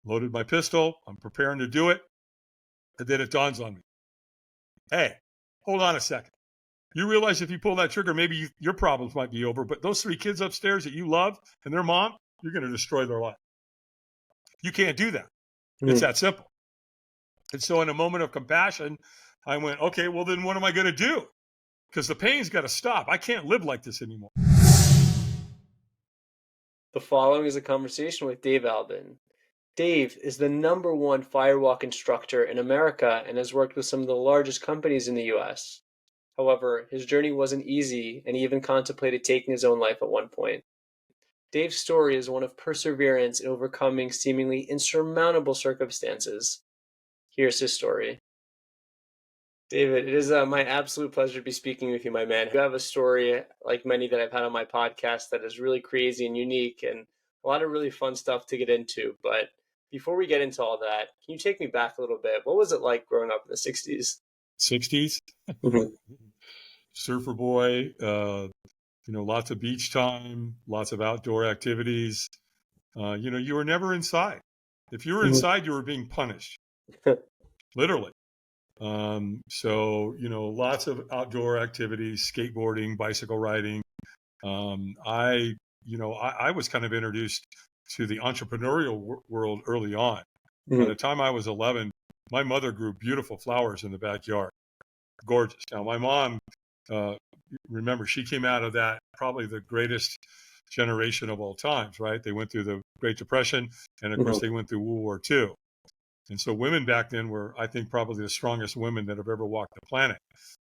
loaded my pistol. I'm preparing to do it. And then it dawns on me. Hey, hold on a second. You realize if you pull that trigger, maybe your problems might be over, but those 3 kids upstairs that you love and their mom, you're going to destroy their life. You can't do that. It's that simple. And so in a moment of compassion, I went, okay, well, then what am I going to do? Because the pain's got to stop. I can't live like this anymore. The following is a conversation with Dave Albin. Dave is the #1 Firewalk instructor in America and has worked with some of the largest companies in the US. However, his journey wasn't easy, and he even contemplated taking his own life at one point. Dave's story is one of perseverance in overcoming seemingly insurmountable circumstances. Here's his story. David, it is my absolute pleasure to be speaking with you, my man. You have a story, like many that I've had on my podcast, that is really crazy and unique and a lot of really fun stuff to get into. But before we get into all that, can you take me back a little bit? What was it like growing up in the 60s? 60s? Surfer boy, lots of beach time, lots of outdoor activities. You were never inside. If you were inside, you were being punished, literally. Lots of outdoor activities, skateboarding, bicycle riding. I was kind of introduced to the entrepreneurial world early on. By the time I was 11, my mother grew beautiful flowers in the backyard. Gorgeous. Now, my mom, remember, she came out of that, probably the greatest generation of all times, right? They went through the Great Depression, and of course, they went through World War II. And so women back then were, I think, probably the strongest women that have ever walked the planet.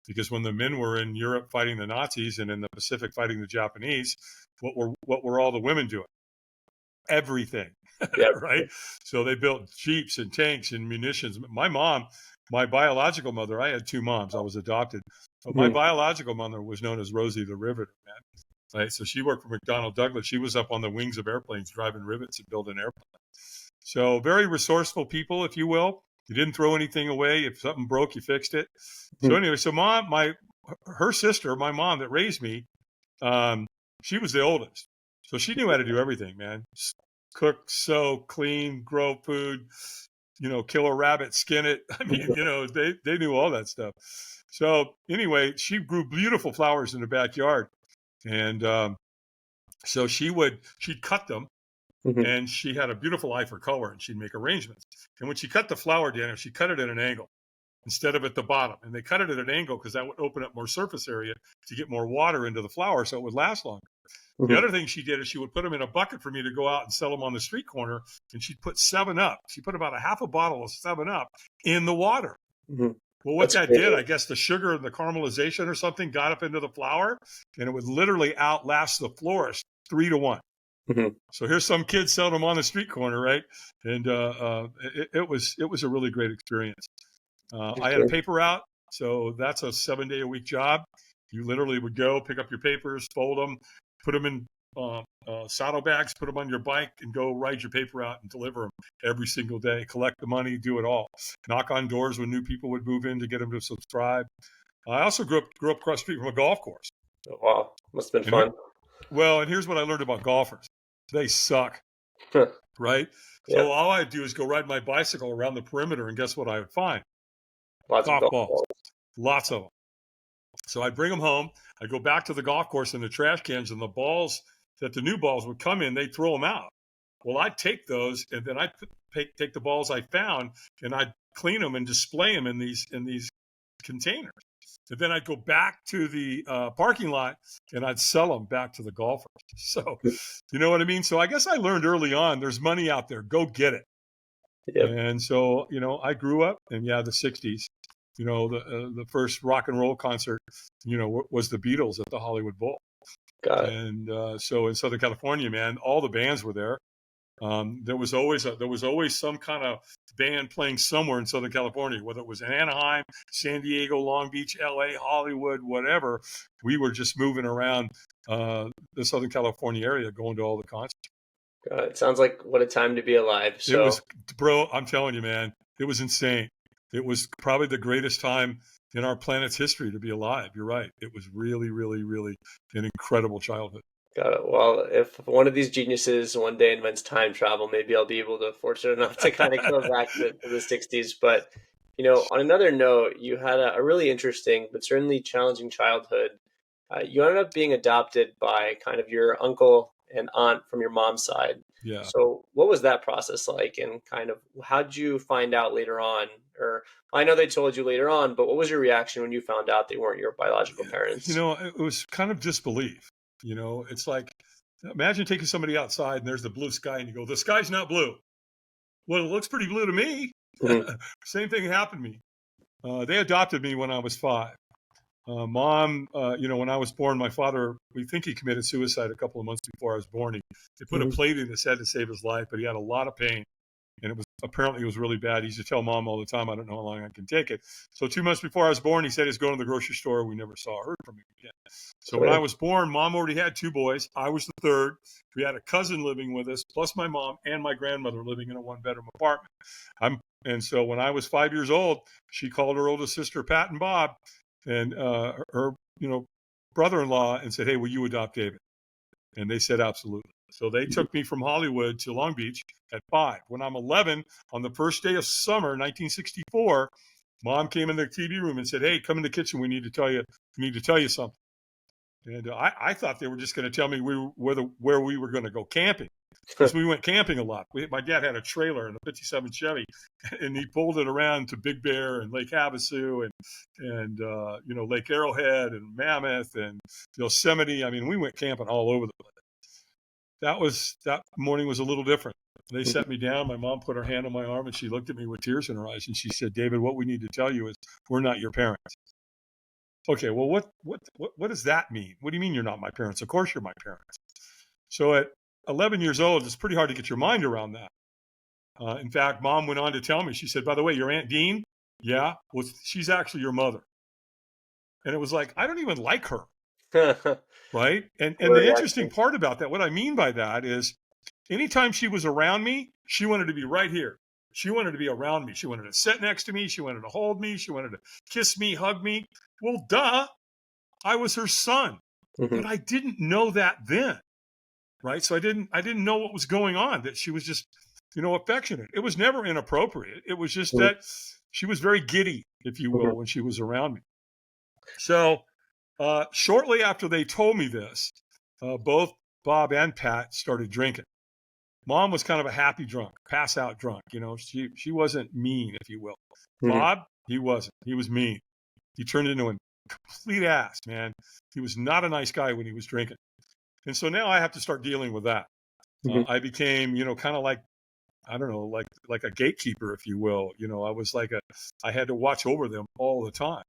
Because when the men were in Europe fighting the Nazis and in the Pacific fighting the Japanese, what were all the women doing? Everything, right? So they built jeeps and tanks and munitions. My mom, my biological mother, I had 2 moms. I was adopted. But my biological mother was known as Rosie the Riveter, man. Right? So she worked for McDonnell Douglas. She was up on the wings of airplanes driving rivets and building airplanes. So very resourceful people, if you will. You didn't throw anything away. If something broke, you fixed it. So anyway, so her sister, my mom that raised me, she was the oldest. So she knew how to do everything, man. Cook, sew, clean, grow food, kill a rabbit, skin it. I mean, they knew all that stuff. So anyway, she grew beautiful flowers in the backyard. And so she'd cut them. And she had a beautiful eye for color, and she'd make arrangements. And when she cut the flower, Daniel, she cut it at an angle instead of at the bottom. And they cut it at an angle because that would open up more surface area to get more water into the flower so it would last longer. The other thing she did is she would put them in a bucket for me to go out and sell them on the street corner, and she'd put 7-Up. She put about a half a bottle of 7-Up in the water. Well, what that did, I guess the sugar and the caramelization or something got up into the flour, and it would literally outlast the florist 3-1. So here's some kids selling them on the street corner, right? And it was a really great experience. I had a paper route, so that's a 7-day-a-week job. You literally would go pick up your papers, fold them, put them in saddlebags, put them on your bike, and go ride your paper out and deliver them every single day. Collect the money, do it all. Knock on doors when new people would move in to get them to subscribe. I also grew up across the street from a golf course. Oh, wow, must have been fun. And here's what I learned about golfers. They suck, right? So all I'd do is go ride my bicycle around the perimeter, and guess what I would find? Lots of golf balls. Lots of them. So I'd bring them home. I'd go back to the golf course in the trash cans, and the balls that the new balls would come in, they'd throw them out. Well, I'd take those, and then I'd take the balls I found, and I'd clean them and display them in these containers. And then I'd go back to the parking lot, and I'd sell them back to the golfers. So, you know what I mean? So I guess I learned early on, there's money out there. Go get it. And so, I grew up in, the 60s. The first rock and roll concert, was the Beatles at the Hollywood Bowl. And so in Southern California, man, all the bands were there. There was always some kind of band playing somewhere in Southern California, whether it was in Anaheim, San Diego, Long Beach, LA, Hollywood, whatever. We were just moving around the Southern California area, going to all the concerts. God, it sounds like what a time to be alive. So. It was, bro, I'm telling you, man, it was insane. It was probably the greatest time in our planet's history to be alive. You're right. It was really, really, really an incredible childhood. Got it. Well, if one of these geniuses one day invents time travel, maybe I'll be able to fortunate enough to kind of go back to the 60s. But, on another note, you had a really interesting but certainly challenging childhood. You ended up being adopted by kind of your uncle and aunt from your mom's side. Yeah. So what was that process like, and kind of how did you find out later on? Or I know they told you later on, but what was your reaction when you found out they weren't your biological parents? It was kind of disbelief. It's like, imagine taking somebody outside and there's the blue sky and you go, the sky's not blue. Well, it looks pretty blue to me. Mhm. Same thing happened to me. They adopted me when I was 5. Mom, when I was born, my father, we think he committed suicide a couple of months before I was born. They put a Mhm. plate in his head to save his life, but he had a lot of pain. And it was really bad. He used to tell Mom all the time, I don't know how long I can take it. So 2 months before I was born, he said he's going to the grocery store. We never saw or heard from him again. So when I was born, Mom already had 2 boys. I was the third. We had a cousin living with us, plus my mom and my grandmother living in a 1-bedroom apartment. And so when I was 5 years old, she called her oldest sister, Pat and Bob, and her brother-in-law, and said, hey, will you adopt David? And they said, absolutely. So they took me from Hollywood to Long Beach at 5. When I'm 11, on the first day of summer, 1964, Mom came in the TV room and said, hey, come in the kitchen. We need to tell you something. And I thought they were just going to tell me where we were going to go camping, because we went camping a lot. My dad had a trailer in a 57 Chevy, and he pulled it around to Big Bear and Lake Havasu and Lake Arrowhead and Mammoth and Yosemite. I mean, we went camping all over the place. That morning was a little different. They set me down. My mom put her hand on my arm and she looked at me with tears in her eyes and she said, David, what we need to tell you is we're not your parents. Okay, well, what does that mean? What do you mean you're not my parents? Of course you're my parents. So at 11 years old, it's pretty hard to get your mind around that. In fact, Mom went on to tell me, she said, by the way, your Aunt Dean, yeah, well, she's actually your mother. And it was like, I don't even like her. Right. And the interesting part about that, what I mean by that is anytime she was around me, she wanted to be right here. She wanted to be around me. She wanted to sit next to me. She wanted to hold me. She wanted to kiss me, hug me. Well, duh, I was her son, but I didn't know that then. Right. So I didn't know what was going on, that she was just, affectionate. It was never inappropriate. It was just that she was very giddy, if you will, when she was around me. So shortly after they told me this, both Bob and Pat started drinking. Mom was kind of a happy drunk, pass out drunk. She wasn't mean, if you will. Bob, he wasn't. He was mean. He turned into a complete ass, man. He was not a nice guy when he was drinking. And so now I have to start dealing with that. I became, kind of like, I don't know, like a gatekeeper, if you will. I was I had to watch over them all the time.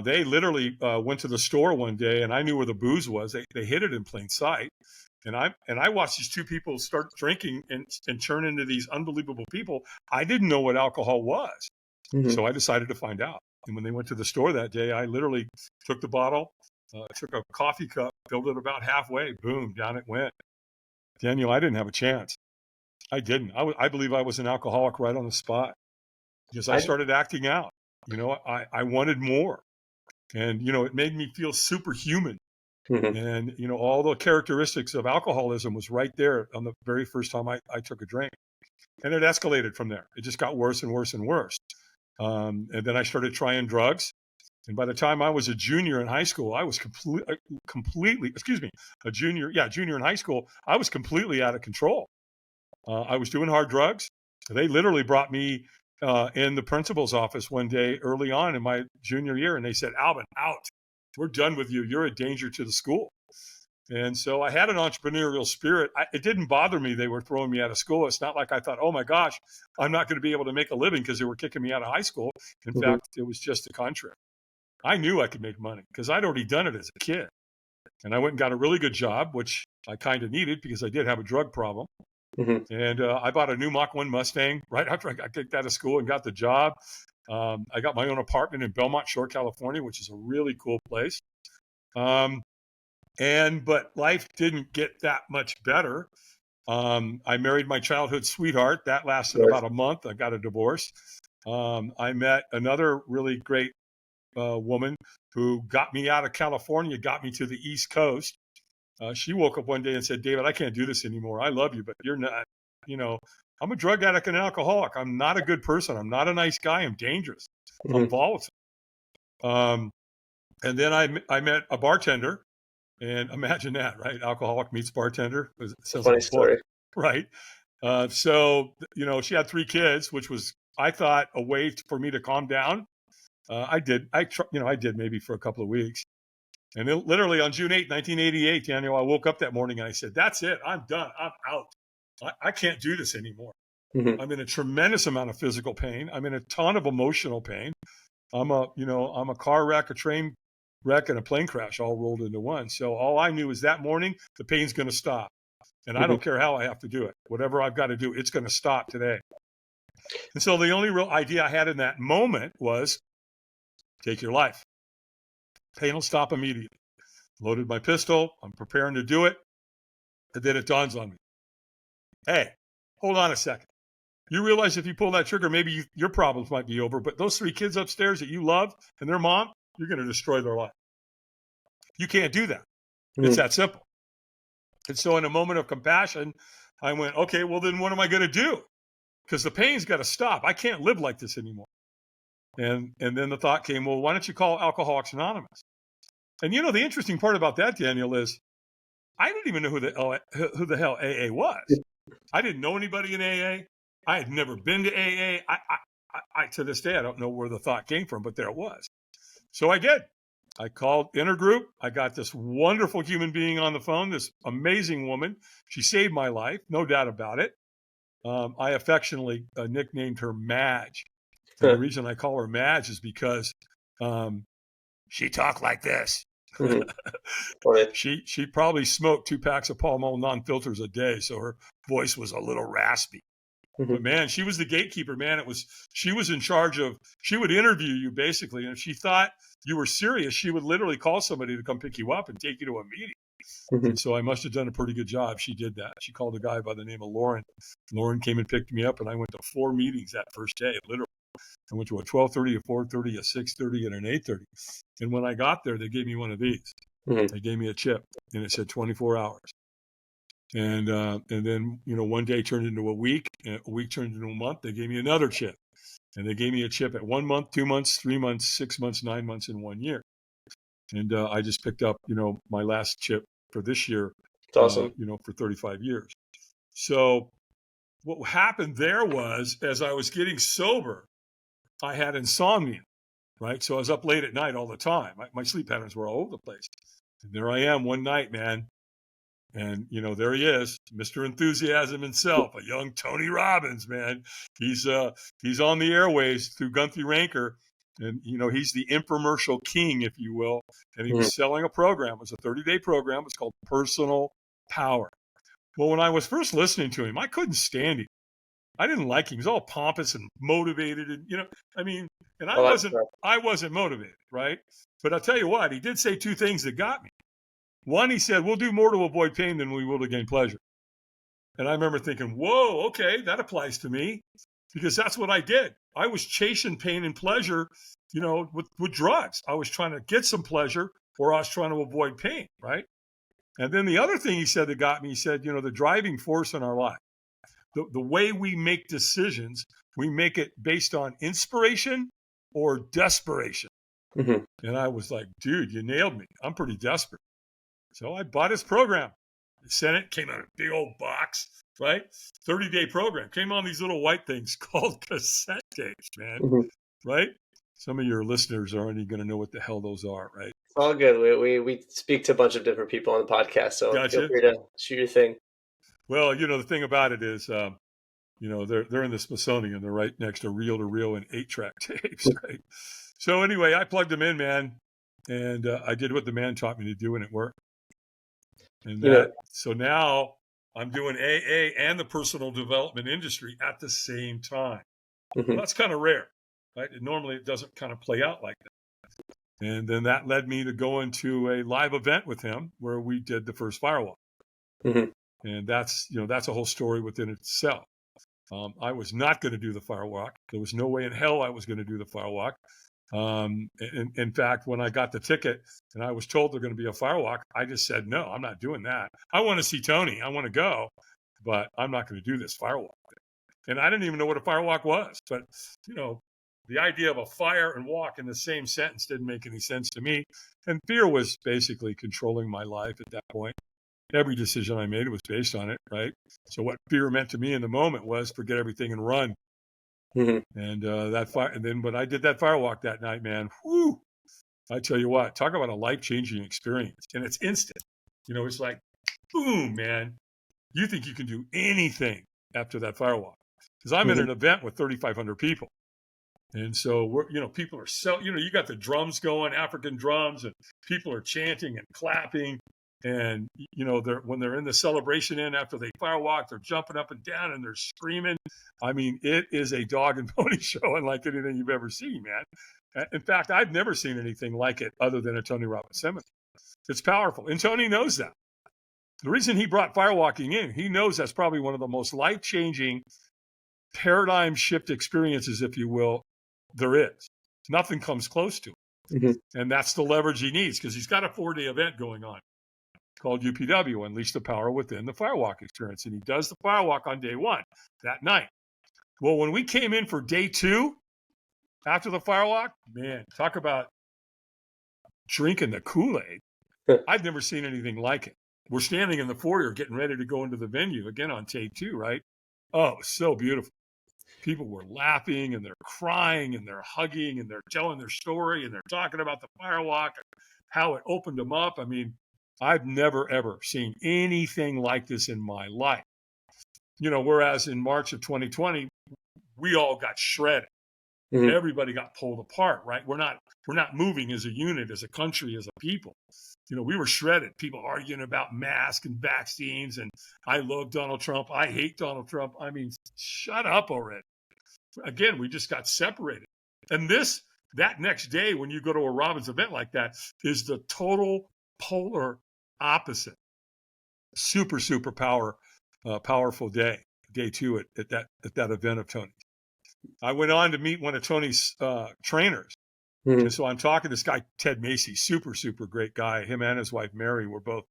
They literally went to the store one day, and I knew where the booze was. They hid it in plain sight, and I watched these 2 people start drinking and turn into these unbelievable people. I didn't know what alcohol was, so I decided to find out. And when they went to the store that day, I literally took the bottle, took a coffee cup, filled it about halfway, boom, down it went. Daniel, I didn't have a chance. I didn't. I believe I was an alcoholic right on the spot because I started acting out. I wanted more. And, it made me feel superhuman. And, all the characteristics of alcoholism was right there on the very first time I took a drink. And it escalated from there. It just got worse and worse and worse. And then I started trying drugs. And by the time I was a junior in high school, I was completely, a junior in high school, I was completely out of control. I was doing hard drugs. They literally brought me in the principal's office one day early on in my junior year, and they said, Albin, out. We're done with you. You're a danger to the school. And so I had an entrepreneurial spirit. It didn't bother me they were throwing me out of school. It's not like I thought, oh my gosh, I'm not going to be able to make a living because they were kicking me out of high school. In fact, it was just the contrary. I knew I could make money because I'd already done it as a kid. And I went and got a really good job, which I kind of needed because I did have a drug problem. And I bought a new Mach 1 Mustang right after I got kicked out of school and got the job. I got my own apartment in Belmont Shore, California, which is a really cool place. But life didn't get that much better. I married my childhood sweetheart. That lasted about a month. I got a divorce. I met another really great woman who got me out of California, got me to the East Coast. She woke up one day and said, David, I can't do this anymore. I love you, but you're not, I'm a drug addict and an alcoholic. I'm not a good person. I'm not a nice guy. I'm dangerous. I'm volatile. And then I met a bartender, and imagine that, right? Alcoholic meets bartender. It sounds Funny like a story. book, right? So, she had 3 kids, which was, I thought, a way for me to calm down. I did maybe for a couple of weeks. And then literally on June 8, 1988, Daniel, I woke up that morning and I said, that's it. I'm done. I'm out. I can't do this anymore. I'm in a tremendous amount of physical pain. I'm in a ton of emotional pain. I'm a car wreck, a train wreck, and a plane crash all rolled into one. So all I knew is that morning, the pain's going to stop. And I don't care how I have to do it. Whatever I've got to do, it's going to stop today. And so the only real idea I had in that moment was take your life. Pain will stop immediately. Loaded my pistol. I'm preparing to do it. And then it dawns on me. Hey, hold on a second. You realize if you pull that trigger, maybe your problems might be over, but those 3 kids upstairs that you love and their mom, you're going to destroy their life. You can't do that. It's that simple. And so in a moment of compassion, I went, okay, well then what am I going to do? Because the pain's got to stop. I can't live like this anymore. And then the thought came, well, why don't you call Alcoholics Anonymous? And the interesting part about that, Daniel, is I didn't even know who the hell AA was. I didn't know anybody in AA. I had never been to AA. I to this day, I don't know where the thought came from, but there it was. So I did. I called Intergroup. I got this wonderful human being on the phone, this amazing woman. She saved my life, no doubt about it. I affectionately nicknamed her Madge. And the reason I call her Madge is because she talked like this. She probably smoked 2 packs of Pall Mall non-filters a day, so her voice was a little raspy. But man, she was the gatekeeper, man. She was in charge of, she would interview you basically. And if she thought you were serious, she would literally call somebody to come pick you up and take you to a meeting. And so I must have done a pretty good job. She did that. She called a guy by the name of Lauren. Lauren came and picked me up, and I went to 4 meetings that first day, literally. I went to a 12:30, a 4:30, a 6:30, and an 8:30. And when I got there, they gave me one of these. They gave me a chip, and it said 24 hours. And then, one day turned into a week turned into a month. They gave me another chip, and they gave me a chip at 1 month, 2 months, 3 months, 6 months, 9 months, and 1 year. And I just picked up, my last chip for this year, It's awesome. For 35 years. So what happened there was, as I was getting sober, I had insomnia, right? So I was up late at night all the time. My sleep patterns were all over the place. And there I am one night, man. And, there he is, Mr. Enthusiasm himself, a young Tony Robbins, man. He's on the airways through Gunther Ranker. And, he's the infomercial king, if you will. And he was selling a program. It was a 30-day program. It's called Personal Power. Well, when I was first listening to him, I couldn't stand him. I didn't like him. He was all pompous and motivated. And, and I wasn't motivated, right? But I'll tell you what, he did say 2 things that got me. One, he said, we'll do more to avoid pain than we will to gain pleasure. And I remember thinking, whoa, okay, that applies to me, because that's what I did. I was chasing pain and pleasure, with drugs. I was trying to get some pleasure, or I was trying to avoid pain, right? And then the other thing he said that got me, he said, the driving force in our life, the way we make decisions, we make it based on inspiration or desperation. And I was like, dude, you nailed me. I'm pretty desperate. So I bought his program. Sent it, came out in a big old box, right? 30-day program. Came on these little white things called cassette tapes, man. Right? Some of your listeners aren't even going to know what the hell those are, right? All good. We speak to a bunch of different people on the podcast, so Gotcha. Feel free to shoot your thing. Well, the thing about it is, they're in the Smithsonian. They're right next to reel-to-reel and 8-track tapes, right? So anyway, I plugged them in, man, and I did what the man taught me to do, and it worked. And so now I'm doing AA and the personal development industry at the same time. Well, that's kind of rare, right? Normally it doesn't kind of play out like that. And then that led me to go into a live event with him where we did the first Firewalk. And that's a whole story within itself. I was not going to do the Firewalk. There was no way in hell I was going to do the Firewalk. In fact, when I got the ticket and I was told they're going to be a firewalk, I just said, no, I'm not doing that. I want to see Tony. I want to go, but I'm not going to do this firewalk. And I didn't even know what a firewalk was. But, the idea of a fire and walk in the same sentence didn't make any sense to me. And fear was basically controlling my life at that point. Every decision I made was based on it, right? So what fear meant to me in the moment was forget everything and run. Mm-hmm. And and then when I did that firewalk that night, man, whoo! I tell you what, talk about a life-changing experience, and it's instant. It's like, boom, man! You think you can do anything after that firewalk? Because I'm in an event with 3,500 people, and so people are you got the drums going, African drums, and people are chanting and clapping. And, when they're in the celebration after they firewalk, they're jumping up and down and they're screaming. I mean, it is a dog and pony show unlike anything you've ever seen, man. In fact, I've never seen anything like it other than a Tony Robbins seminar. It's powerful. And Tony knows that. The reason he brought firewalking in, he knows that's probably one of the most life-changing paradigm shift experiences, if you will, there is. Nothing comes close to it. Mm-hmm. And that's the leverage he needs because he's got a 4-day event going on called UPW, Unleash the Power Within, the Firewalk Experience. And he does the firewalk on day 1 that night. Well, when we came in for day 2, after the firewalk, man, talk about drinking the Kool-Aid. I've never seen anything like it. We're standing in the foyer getting ready to go into the venue again on day 2, right? Oh, it was so beautiful. People were laughing and they're crying and they're hugging and they're telling their story and they're talking about the firewalk and how it opened them up. I mean, I've never, ever seen anything like this in my life. Whereas in March of 2020, we all got shredded. Mm-hmm. Everybody got pulled apart, right? We're not moving as a unit, as a country, as a people. We were shredded. People arguing about masks and vaccines and I love Donald Trump. I hate Donald Trump. I mean, shut up already. Again, we just got separated. And that next day, when you go to a Robbins event like that, is the total polar opposite. Super, super powerful day 2 at that event of Tony's. I went on to meet one of Tony's trainers. Mm-hmm. And so I'm talking to this guy, Ted Macy, super, super great guy. Him and his wife, Mary, were both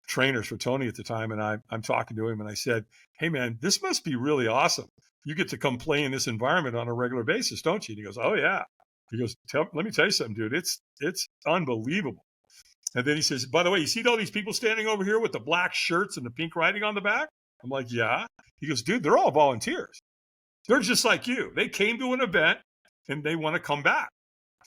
trainers for Tony at the time. And I'm talking to him and I said, hey, man, this must be really awesome. You get to come play in this environment on a regular basis, don't you? And he goes, oh, yeah. He goes, let me tell you something, dude. It's unbelievable. And then he says, by the way, you see all these people standing over here with the black shirts and the pink writing on the back? I'm like, yeah. He goes, dude, they're all volunteers. They're just like you. They came to an event and they want to come back.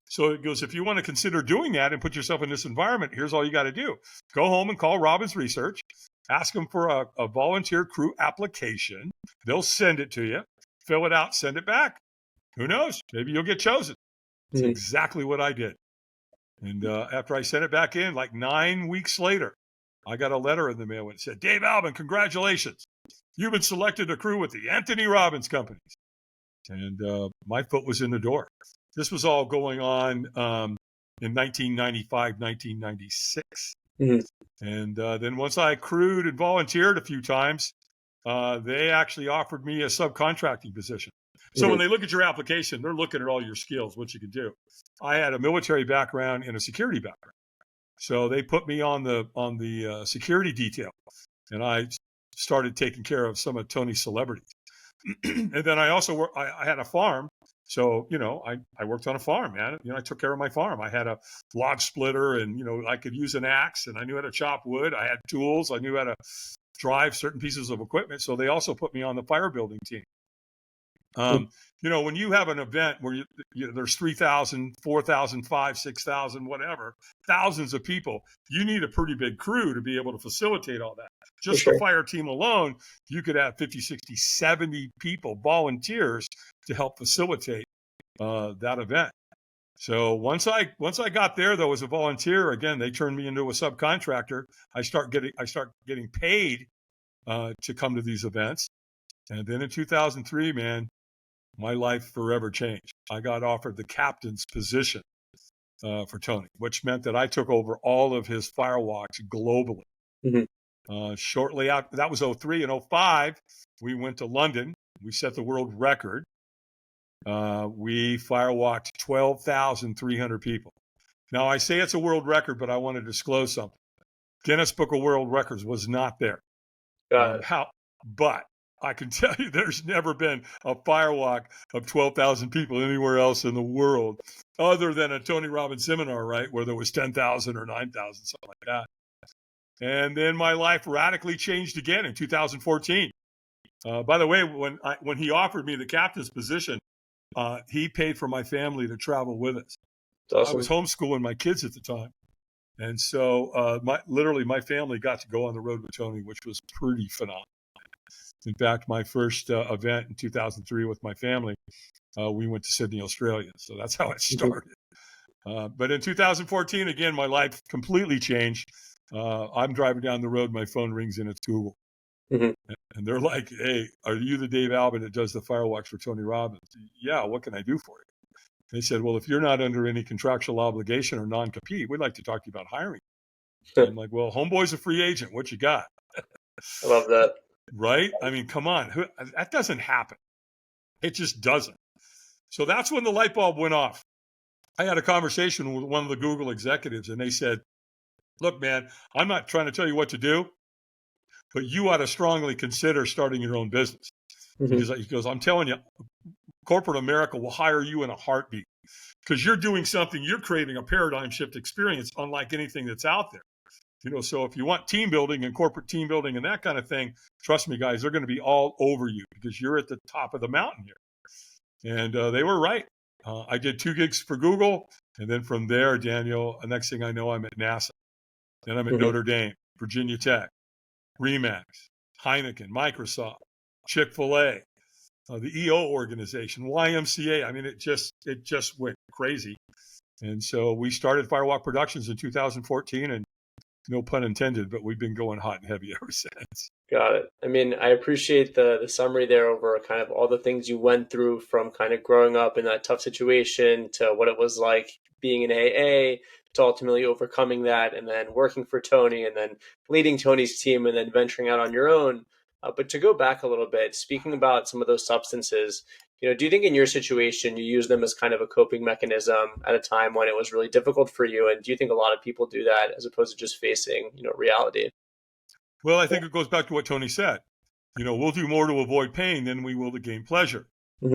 So it goes, if you want to consider doing that and put yourself in this environment, here's all you got to do. Go home and call Robbins Research. Ask them for a volunteer crew application. They'll send it to you. Fill it out, send it back. Who knows? Maybe you'll get chosen. It's exactly what I did. And after I sent it back in, like 9 weeks later, I got a letter in the mail and it said, Dave Albin, congratulations. You've been selected to crew with the Anthony Robbins companies. And my foot was in the door. This was all going on in 1995, 1996. Mm-hmm. And then once I crewed and volunteered a few times, they actually offered me a subcontracting position. So when they look at your application, they're looking at all your skills, what you can do. I had a military background and a security background. So they put me on the security detail, and I started taking care of some of Tony's celebrities. And then I also I had a farm. So, I worked on a farm, man. I took care of my farm. I had a log splitter and, I could use an axe and I knew how to chop wood. I had tools. I knew how to drive certain pieces of equipment. So they also put me on the fire building team. When you have an event where there's 3,000, 4,000, 5,000, 6,000, whatever, thousands of people, you need a pretty big crew to be able to facilitate all that. Just the fire team alone, you could have 50, 60, 70 people, volunteers, to help facilitate that event. So once I got there, though, as a volunteer, again, they turned me into a subcontractor. I start getting paid to come to these events. And then in 2003, man, my life forever changed. I got offered the captain's position for Tony, which meant that I took over all of his firewalks globally. Mm-hmm. Shortly after, that was 2003 and 2005, we went to London. We set the world record. We firewalked 12,300 people. Now, I say it's a world record, but I want to disclose something. Guinness Book of World Records was not there. But I can tell you there's never been a firewalk of 12,000 people anywhere else in the world other than a Tony Robbins seminar, right, where there was 10,000 or 9,000, something like that. And then my life radically changed again in 2014. By the way, when he offered me the captain's position, he paid for my family to travel with us. Awesome. I was homeschooling my kids at the time. And so my family got to go on the road with Tony, which was pretty phenomenal. In fact, my first event in 2003 with my family, we went to Sydney, Australia. So that's how it started. But in 2014, again, my life completely changed. I'm driving down the road, my phone rings and it's Google. And they're like, hey, are you the Dave Albin that does the firewalks for Tony Robbins? Yeah, what can I do for you? They said, well, if you're not under any contractual obligation or non-compete, we'd like to talk to you about hiring. I'm like, well, homeboy's a free agent. What you got? I love that. Right? I mean, come on. That doesn't happen. It just doesn't. So that's when the light bulb went off. I had a conversation with one of the Google executives, and they said, look, man, I'm not trying to tell you what to do, but you ought to strongly consider starting your own business. He goes, I'm telling you, corporate America will hire you in a heartbeat because you're doing something, you're creating a paradigm shift experience unlike anything that's out there. So if you want team building and corporate team building and that kind of thing, trust me, guys, they're going to be all over you because you're at the top of the mountain here. And they were right. I did 2 gigs for Google. And then from there, Daniel, the next thing I know, I'm at NASA. Then I'm at Notre Dame, Virginia Tech, Remax, Heineken, Microsoft, Chick-fil-A, the EO organization, YMCA. I mean, it just went crazy. And so we started Firewalk Productions in 2014, and no pun intended, but we've been going hot and heavy ever since. Got it. I mean, I appreciate the summary there over kind of all the things you went through from kind of growing up in that tough situation to what it was like being in AA to ultimately overcoming that and then working for Tony and then leading Tony's team and then venturing out on your own. But to go back a little bit, speaking about some of those substances, do you think in your situation you use them as kind of a coping mechanism at a time when it was really difficult for you? And do you think a lot of people do that as opposed to just facing, reality? Well, I think it goes back to what Tony said. We'll do more to avoid pain than we will to gain pleasure.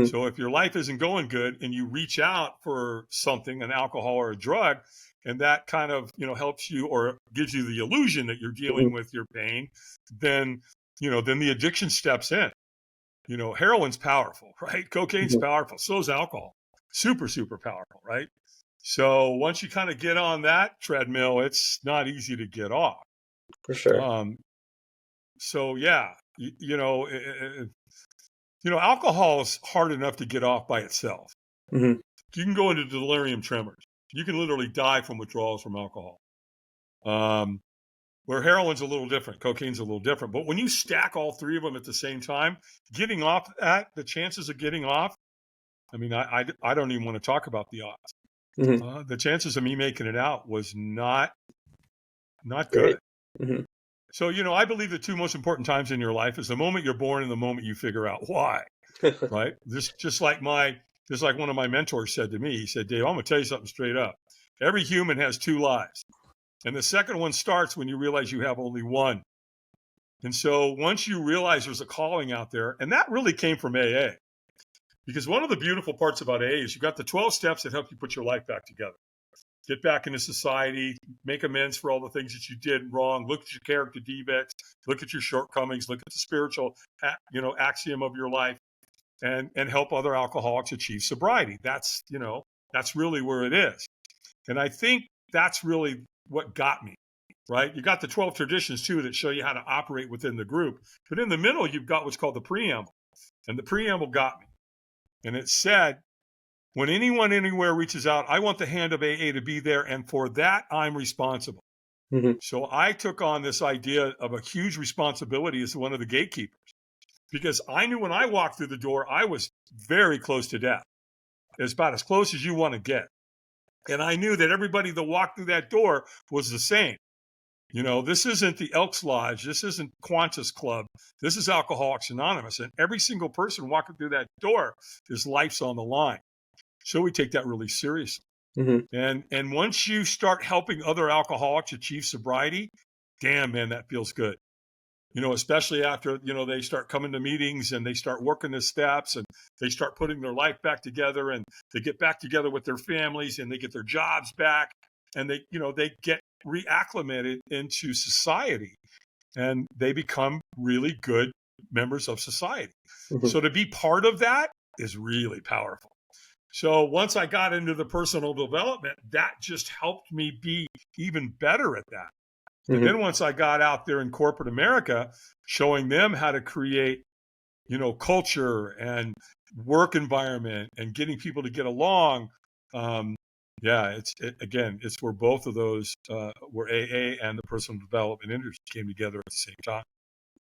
So if your life isn't going good and you reach out for something, an alcohol or a drug, and that kind of, helps you or gives you the illusion that you're dealing with your pain, then the addiction steps in. Heroin's powerful, right? Cocaine's powerful. So is alcohol. Super, super powerful, right? So once you kind of get on that treadmill, it's not easy to get off. For sure. So yeah, alcohol is hard enough to get off by itself. You can go into delirium tremors. You can literally die from withdrawals from alcohol. Where heroin's a little different, cocaine's a little different. But when you stack all 3 of them at the same time, getting off the chances of getting off, I mean, I don't even want to talk about the odds. The chances of me making it out was not good. So, I believe the 2 most important times in your life is the moment you're born and the moment you figure out why, right? Just like one of my mentors said to me, he said, Dave, I'm going to tell you something straight up. Every human has 2 lives. And the second one starts when you realize you have only one. And so once you realize there's a calling out there, and that really came from AA, because one of the beautiful parts about AA is you got the 12 steps that help you put your life back together. Get back into society, make amends for all the things that you did wrong, look at your character defects, look at your shortcomings, look at the spiritual, axiom of your life, and help other alcoholics achieve sobriety. That's really where it is. And I think that's really what got me, right? You got the 12 traditions too that show you how to operate within the group. But in the middle, you've got what's called the preamble. And the preamble got me. And it said, when anyone anywhere reaches out, I want the hand of AA to be there. And for that, I'm responsible. So I took on this idea of a huge responsibility as one of the gatekeepers, because I knew when I walked through the door, I was very close to death. It's about as close as you want to get. And I knew that everybody that walked through that door was the same. This isn't the Elks Lodge. This isn't Qantas Club. This is Alcoholics Anonymous. And every single person walking through that door, his life's on the line. So we take that really seriously. And once you start helping other alcoholics achieve sobriety, damn, man, that feels good. Especially after, they start coming to meetings and they start working the steps and they start putting their life back together and they get back together with their families and they get their jobs back and they get reacclimated into society and they become really good members of society. So to be part of that is really powerful. So once I got into the personal development, that just helped me be even better at that. And then once I got out there in corporate America, showing them how to create, culture and work environment and getting people to get along. It's where both of those, where AA and the personal development industry came together at the same time.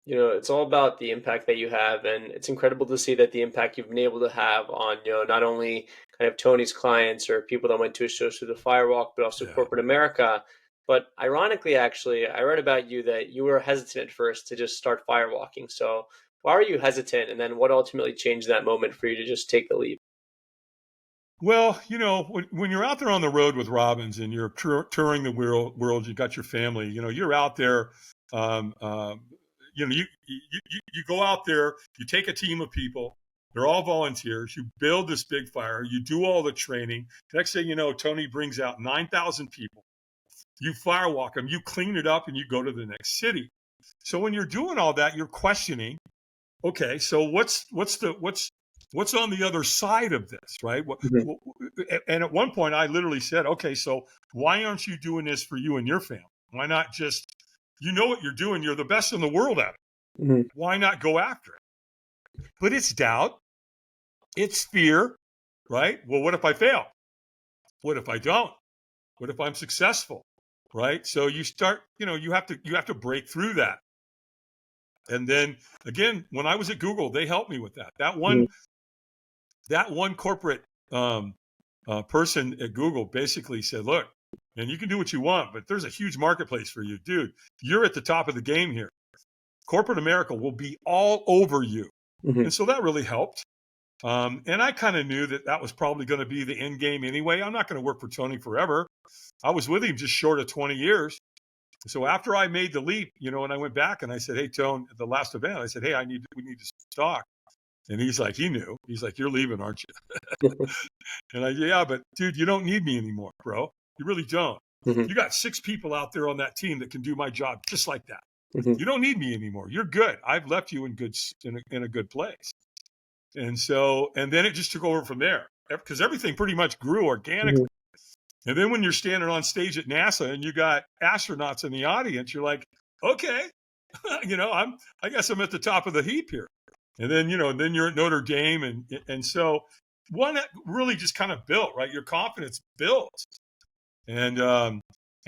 It's all about the impact that you have, and it's incredible to see that the impact you've been able to have on, not only kind of Tony's clients or people that went to his shows through the Firewalk, but also corporate America. But ironically, actually, I read about you that you were hesitant at first to just start firewalking. So why were you hesitant? And then what ultimately changed that moment for you to just take the leap? Well, when you're out there on the road with Robbins and you're touring the world, you got your family, you're out there, you go out there, you take a team of people, they're all volunteers, you build this big fire, you do all the training. Next thing you know, Tony brings out 9,000 people. You firewalk them, you clean it up, and you go to the next city. So when you're doing all that, you're questioning, okay, so what's on the other side of this, right? And at one point, I literally said, okay, so why aren't you doing this for you and your family? Why not just, what you're doing, you're the best in the world at it. Why not go after it? But it's doubt, it's fear, right? Well, what if I fail? What if I don't? What if I'm successful? Right. So you start, you have to break through that. And then again, when I was at Google, they helped me with that. That one corporate person at Google basically said, look, and you can do what you want, but there's a huge marketplace for you, dude. You're at the top of the game here. Corporate America will be all over you. And so that really helped. And I kind of knew that was probably going to be the end game anyway. I'm not going to work for Tony forever. I was with him just short of 20 years. So after I made the leap, and I went back and I said, hey, Tone, at the last event, I said, hey, we need to talk. And he's like, he knew. He's like, you're leaving, aren't you? And yeah, but dude, you don't need me anymore, bro. You really don't. You got 6 people out there on that team that can do my job just like that. You don't need me anymore. You're good. I've left you in a good place. And then it just took over from there because everything pretty much grew organically. And then when you're standing on stage at NASA and you got astronauts in the audience, you're like, okay, I guess I'm at the top of the heap here. And then, then you're at Notre Dame. And so one that really just kind of built, right? Your confidence built. And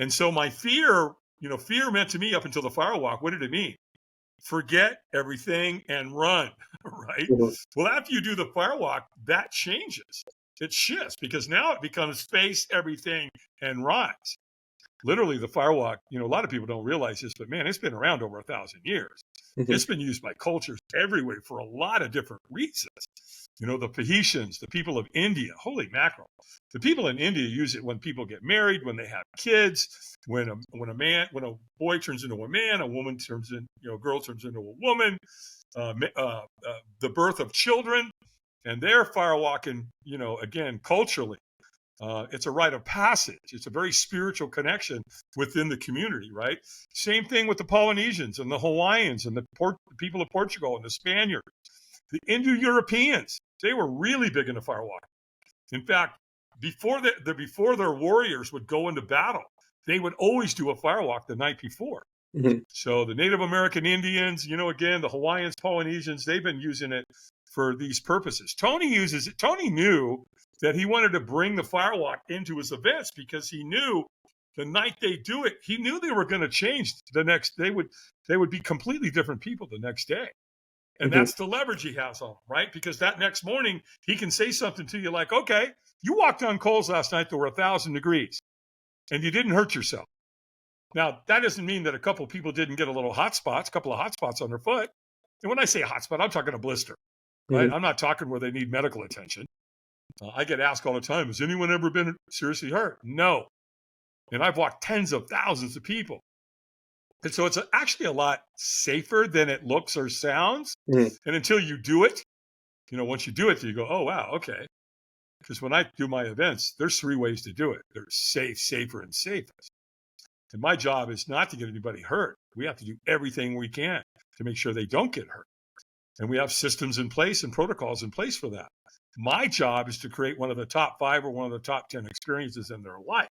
so my fear meant to me up until the Firewalk, what did it mean? Forget everything and run, right? Well, after you do the Firewalk, that changes. It shifts because now it becomes face everything and rise. Literally, the Firewalk, a lot of people don't realize this, but man, it's been around over 1,000 years. It's been used by cultures everywhere for a lot of different reasons. The Tahitians, the people of India, holy mackerel. The people in India use it when people get married, when they have kids, when a boy turns into a man, a girl turns into a woman, the birth of children, and they're firewalking, again, culturally. It's a rite of passage. It's a very spiritual connection within the community, right? Same thing with the Polynesians and the Hawaiians and the people of Portugal and the Spaniards. The Indo-Europeans, they were really big into firewalking. In fact, before their warriors would go into battle, they would always do a firewalk the night before. So the Native American Indians, again, the Hawaiians, Polynesians, they've been using it for these purposes. Tony uses it. Tony knew that he wanted to bring the Firewalk into his events because he knew the night they do it, he knew they were going to change the next. They would be completely different people the next day. And that's the leverage he has on them, right? Because that next morning, he can say something to you like, okay, you walked on coals last night that were 1,000 degrees and you didn't hurt yourself. Now, that doesn't mean that a couple of people didn't get a couple of hot spots on their foot. And when I say hot spot, I'm talking a blister, right? I'm not talking where they need medical attention. I get asked all the time, has anyone ever been seriously hurt? No. And I've walked tens of thousands of people. And so it's actually a lot safer than it looks or sounds. And until you do it, once you do it, you go, oh, wow, okay. Because when I do my events, there's 3 ways to do it. There's safe, safer, and safest. And my job is not to get anybody hurt. We have to do everything we can to make sure they don't get hurt. And we have systems in place and protocols in place for that. My job is to create one of the top 5 or one of the top 10 experiences in their life.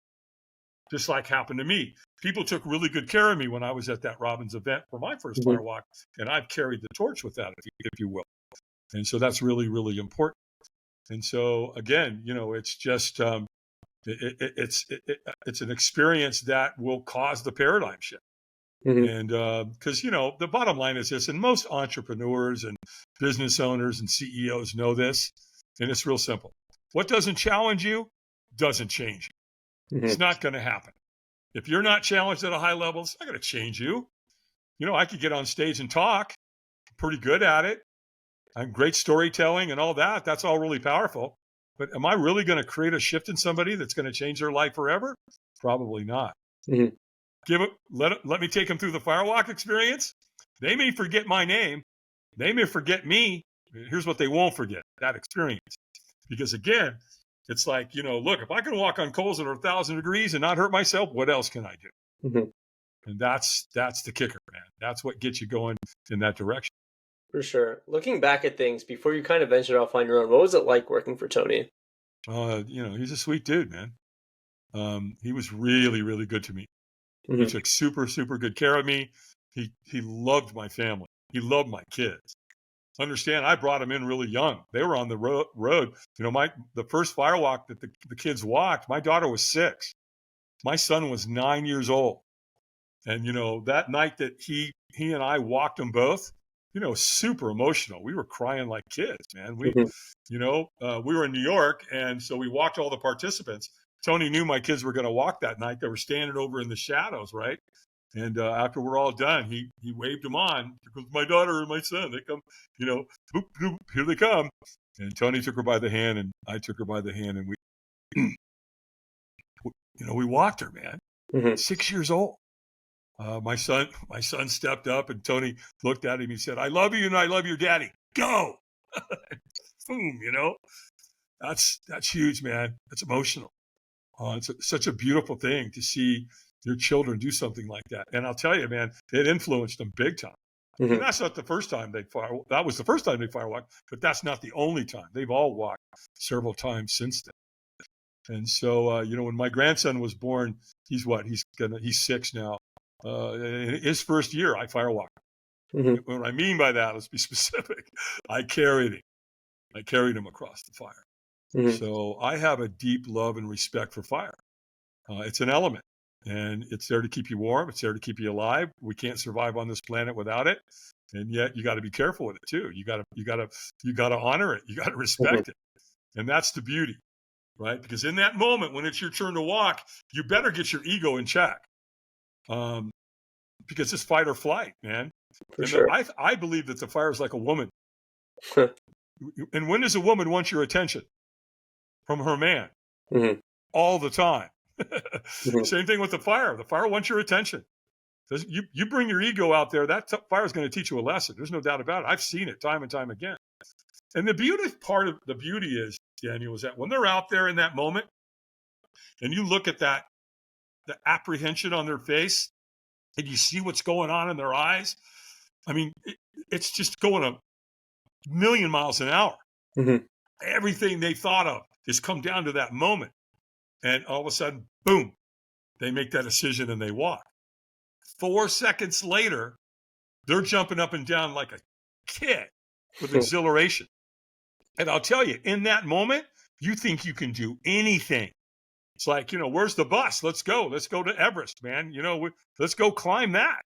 Just like happened to me. People took really good care of me when I was at that Robbins event for my first Firewalk, and I've carried the torch with that, if you will. And so that's really, really important. And so again, it's just it's an experience that will cause the paradigm shift. And because the bottom line is this, and most entrepreneurs and business owners and CEOs know this, and it's real simple. What doesn't challenge you doesn't change you. It's not going to happen. If you're not challenged at a high level, it's not going to change you. I could get on stage and talk. I'm pretty good at it. I'm great storytelling and all that. That's all really powerful. But am I really going to create a shift in somebody that's going to change their life forever? Probably not. Let me take them through the Firewalk experience. They may forget my name. They may forget me. Here's what they won't forget, that experience. Because again, it's like, look, if I can walk on coals that are 1,000 degrees and not hurt myself, what else can I do? And that's the kicker, man. That's what gets you going in that direction. For sure. Looking back at things before you kind of ventured off on your own, what was it like working for Tony? He's a sweet dude, man. He was really, really good to me. He took super, super good care of me. He loved my family. He loved my kids. Understand, I brought them in really young. They were on the road. The first Firewalk that the kids walked, my daughter was 6. My son was 9 years old. And, that night that he and I walked them both, super emotional. We were crying like kids, man. We were in New York, and so we walked all the participants. Tony knew my kids were going to walk that night. They were standing over in the shadows, right? And after we're all done, he waved them on. Here comes my daughter and my son. They come, boop, boop, here they come. And Tony took her by the hand, and I took her by the hand, and we walked her, man. 6 years old. My son stepped up, and Tony looked at him. He said, "I love you, and I love your daddy. Go!" Boom, that's huge, man. That's emotional. It's such a beautiful thing to see your children do something like that. And I'll tell you, man, it influenced them big time. And that's not the first time that was the first time they firewalked, but that's not the only time. They've all walked several times since then. And so, when my grandson was born, he's 6 now. In his first year, I firewalked. What I mean by that, let's be specific. I carried him across the fire. So I have a deep love and respect for fire. It's an element, and it's there to keep you warm. It's there to keep you alive. We can't survive on this planet without it. And yet you got to be careful with it too. You got to honor it. You got to respect it. And that's the beauty, right? Because in that moment, when it's your turn to walk, you better get your ego in check. Because it's fight or flight, man. For sure. I believe that the fire is like a woman. And when does a woman want your attention? From her man. All the time. Same thing with the fire. The fire wants your attention. You bring your ego out there, that fire is going to teach you a lesson. There's no doubt about it. I've seen it time and time again. And the beauty is, Daniel, is that when they're out there in that moment, and you look at that, the apprehension on their face, and you see what's going on in their eyes, I mean, it's just going a million miles an hour. Everything they thought of has come down to that moment. And all of a sudden, boom, they make that decision and they walk. 4 seconds later, they're jumping up and down like a kid with exhilaration. And I'll tell you, in that moment, you think you can do anything. It's like, where's the bus? Let's go. Let's go to Everest, man. Let's go climb that.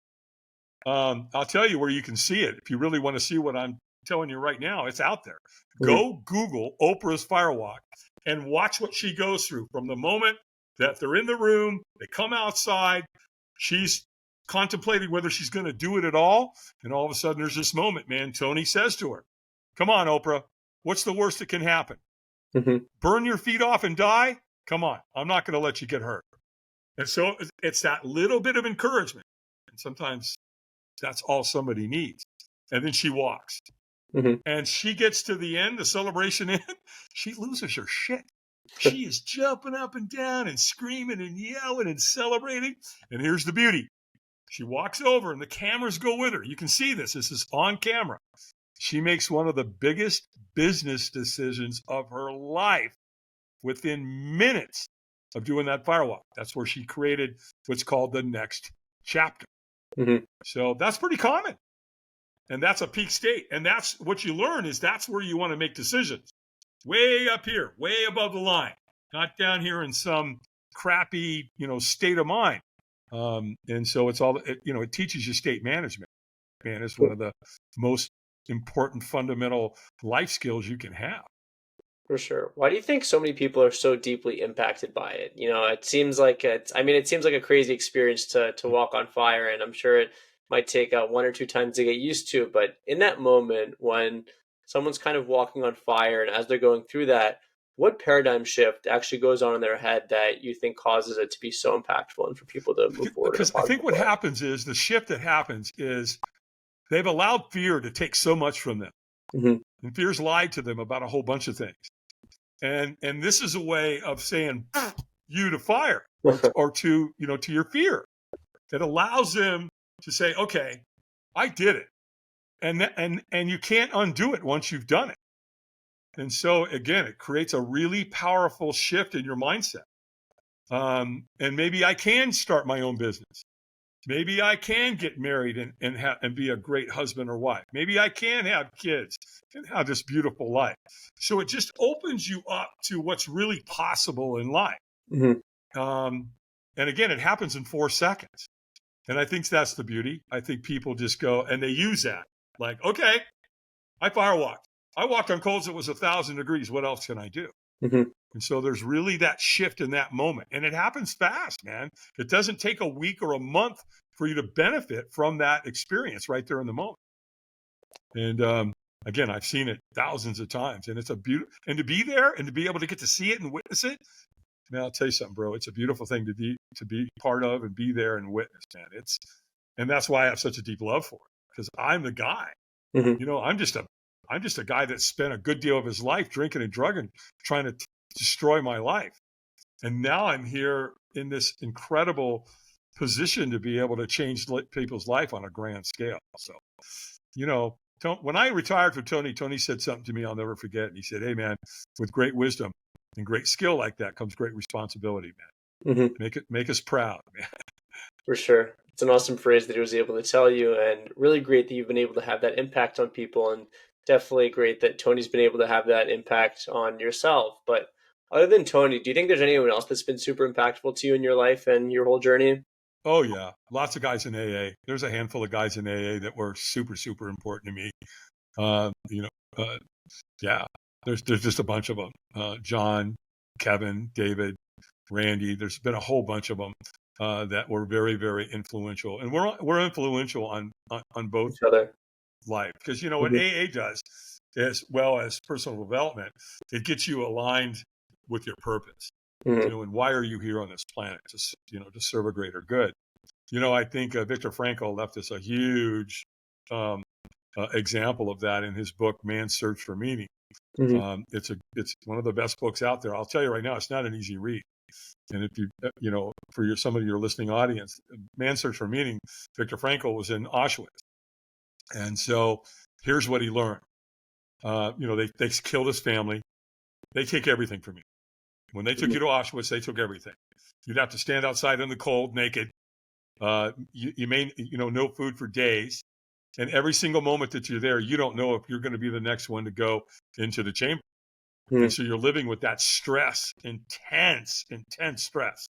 I'll tell you where you can see it. If you really want to see what I'm telling you right now, it's out there. Go Google Oprah's Firewalk and watch what she goes through from the moment that they're in the room, they come outside, She's contemplating whether she's going to do it at all. And all of a sudden there's this moment, man. Tony says to her, come on, Oprah, what's the worst that can happen? Mm-hmm. Burn your feet off and die? Come on, I'm not going to let you get hurt. And so it's that little bit of encouragement. And sometimes that's all somebody needs. And then she walks. Mm-hmm. And she gets to the end, the celebration end, she loses her shit. She is jumping up and down and screaming and yelling and celebrating. And here's the beauty. She walks over and the cameras go with her. You can see this. This is on camera. She makes one of the biggest business decisions of her life within minutes of doing that firewalk. That's where she created what's called the next chapter. Mm-hmm. So that's pretty common. And that's a peak state. And that's what you learn is that's where you want to make decisions. Way up here, way above the line, not down here in some crappy, state of mind. And so it's all, it teaches you state management. Man, it's one of the most important fundamental life skills you can have. For sure. Why do you think so many people are so deeply impacted by it? It seems like it seems like a crazy experience to walk on fire, and I'm sure it might take one or two times to get used to. But in that moment when someone's kind of walking on fire, and as they're going through that, what paradigm shift actually goes on in their head that you think causes it to be so impactful and for people to move forward? Because I think what happens is the shift that happens is they've allowed fear to take so much from them. Mm-hmm. And fear's lied to them about a whole bunch of things. And this is a way of saying you to fire or to your fear. It allows them to say, okay, I did it. And you can't undo it once you've done it. And so again, it creates a really powerful shift in your mindset. And maybe I can start my own business. Maybe I can get married and be a great husband or wife. Maybe I can have kids and have this beautiful life. So it just opens you up to what's really possible in life. Mm-hmm. And again, it happens in 4 seconds. And I think that's the beauty. I think people just go and they use that. Like, okay, I firewalked. I walked on coals that was 1,000 degrees. What else can I do? Mm-hmm. And so there's really that shift in that moment. And it happens fast, man. It doesn't take a week or a month for you to benefit from that experience right there in the moment. And again, I've seen it thousands of times. And it's a beautiful, and to be there and to be able to get to see it and witness it, man, I'll tell you something, bro. It's a beautiful thing to be part of and be there and witness, man. And that's why I have such a deep love for it, because I'm the guy. Mm-hmm. I'm just a guy that spent a good deal of his life drinking and drugging, trying to destroy my life. And now I'm here in this incredible position to be able to change people's life on a grand scale. So, when I retired from Tony said something to me I'll never forget. And he said, hey, man, with great wisdom and great skill like that comes great responsibility, man. Mm-hmm. Make us proud, man. For sure. It's an awesome phrase that he was able to tell you, and really great that you've been able to have that impact on people, and definitely great that Tony's been able to have that impact on yourself. But other than Tony, do you think there's anyone else that's been super impactful to you in your life and your whole journey? Oh, yeah. Lots of guys in AA. There's a handful of guys in AA that were super, super important to me. Yeah, there's just a bunch of them. John, Kevin, David, Randy. There's been a whole bunch of them that were very, very influential. And we're influential on both Each other. life. Because, what AA does, as well as personal development, it gets you aligned with your purpose. Mm-hmm. And why are you here on this planet? To serve a greater good. I think Viktor Frankl left us a huge example of that in his book, Man's Search for Meaning. Mm-hmm. It's one of the best books out there. I'll tell you right now, it's not an easy read. And if for some of your listening audience, Man's Search for Meaning, Viktor Frankl was in Auschwitz. And so here's what he learned. They killed his family. They take everything from you. When they took you to Auschwitz, they took everything. You'd have to stand outside in the cold, naked. You may, no food for days. And every single moment that you're there, you don't know if you're going to be the next one to go into the chamber. And so you're living with that stress, intense stress,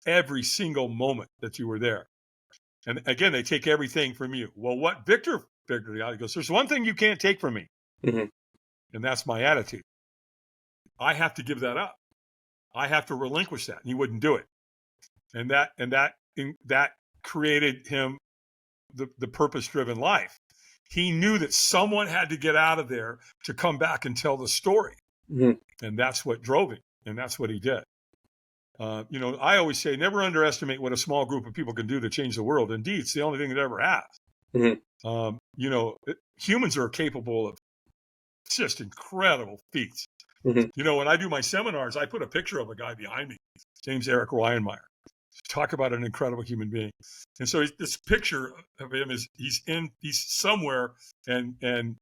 every single moment that you were there. And again, they take everything from you. Well, what Victor figured out, he goes, there's one thing you can't take from me. Mm-hmm. And that's my attitude. I have to give that up. I have to relinquish that. And he wouldn't do it. And that created him the purpose-driven life. He knew that someone had to get out of there to come back and tell the story. And that's what drove him. And that's what he did. I always say, never underestimate what a small group of people can do to change the world. Indeed, it's the only thing that ever has. Humans are capable of just incredible feats. When I do my seminars, I put a picture of a guy behind me. His name's Eric Ryanmeyer. Talk about an incredible human being. And so this picture of him is he's somewhere, and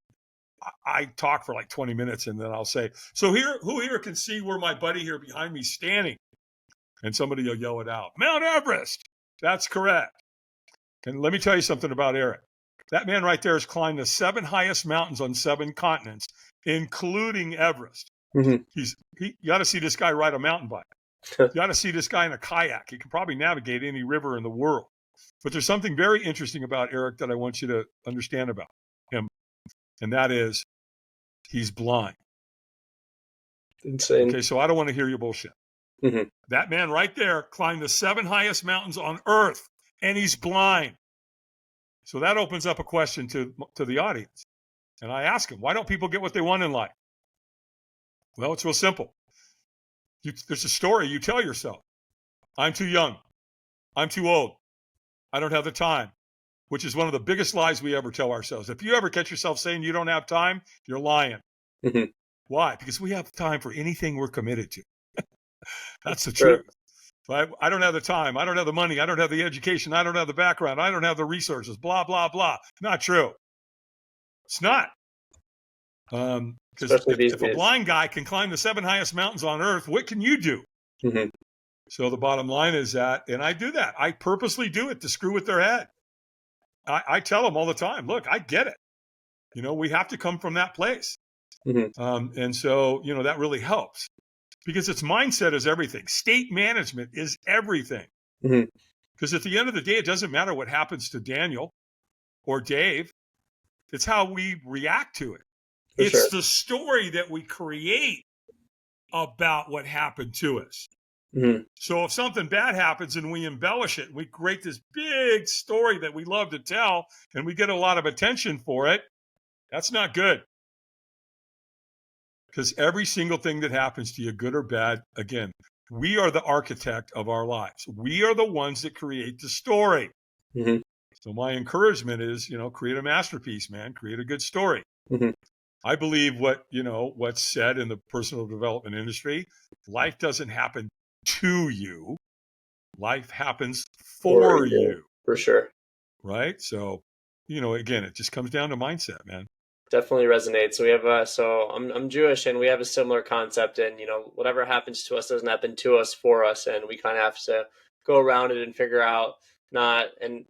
I talk for like 20 minutes, and then I'll say, so who here can see where my buddy here behind me is standing? And somebody will yell it out, Mount Everest. That's correct. And let me tell you something about Eric. That man right there has climbed the 7 highest mountains on 7 continents, including Everest. You got to see this guy ride a mountain bike. You got to see this guy in a kayak. He can probably navigate any river in the world. But there's something very interesting about Eric that I want you to understand about him. And that is, he's blind. Insane. Okay, so I don't want to hear your bullshit. That man right there climbed the 7 highest mountains on earth, and he's blind. So that opens up a question to the audience. And I ask him, why don't people get what they want in life? Well, it's real simple. There's a story you tell yourself. I'm too young. I'm too old. I don't have the time, which is one of the biggest lies we ever tell ourselves. If you ever catch yourself saying you don't have time, you're lying. Why? Because we have time for anything we're committed to. That's the truth. Right? I don't have the time. I don't have the money. I don't have the education. I don't have the background. I don't have the resources. Blah, blah, blah. Not true. It's not. Because if a blind guy can climb the 7 highest mountains on earth, what can you do? So the bottom line is that, and I do that. I purposely do it to screw with their head. I tell them all the time, look, I get it. We have to come from that place. And so, that really helps. Because its mindset is everything. State management is everything. Because at the end of the day, it doesn't matter what happens to Daniel or Dave. It's how we react to it. It's the story that we create about what happened to us. So if something bad happens and we embellish it, and we create this big story that we love to tell, and we get a lot of attention for it, that's not good. Because every single thing that happens to you, good or bad, again, we are the architect of our lives. We are the ones that create the story. So my encouragement is, create a masterpiece, man. Create a good story. I believe what's said in the personal development industry, life doesn't happen to you. Life happens for you. For sure. Right? So, again, it just comes down to mindset, man. Definitely resonates. We have I'm Jewish, and we have a similar concept, and whatever happens to us doesn't happen to us, for us, and we kind of have to go around it and figure out not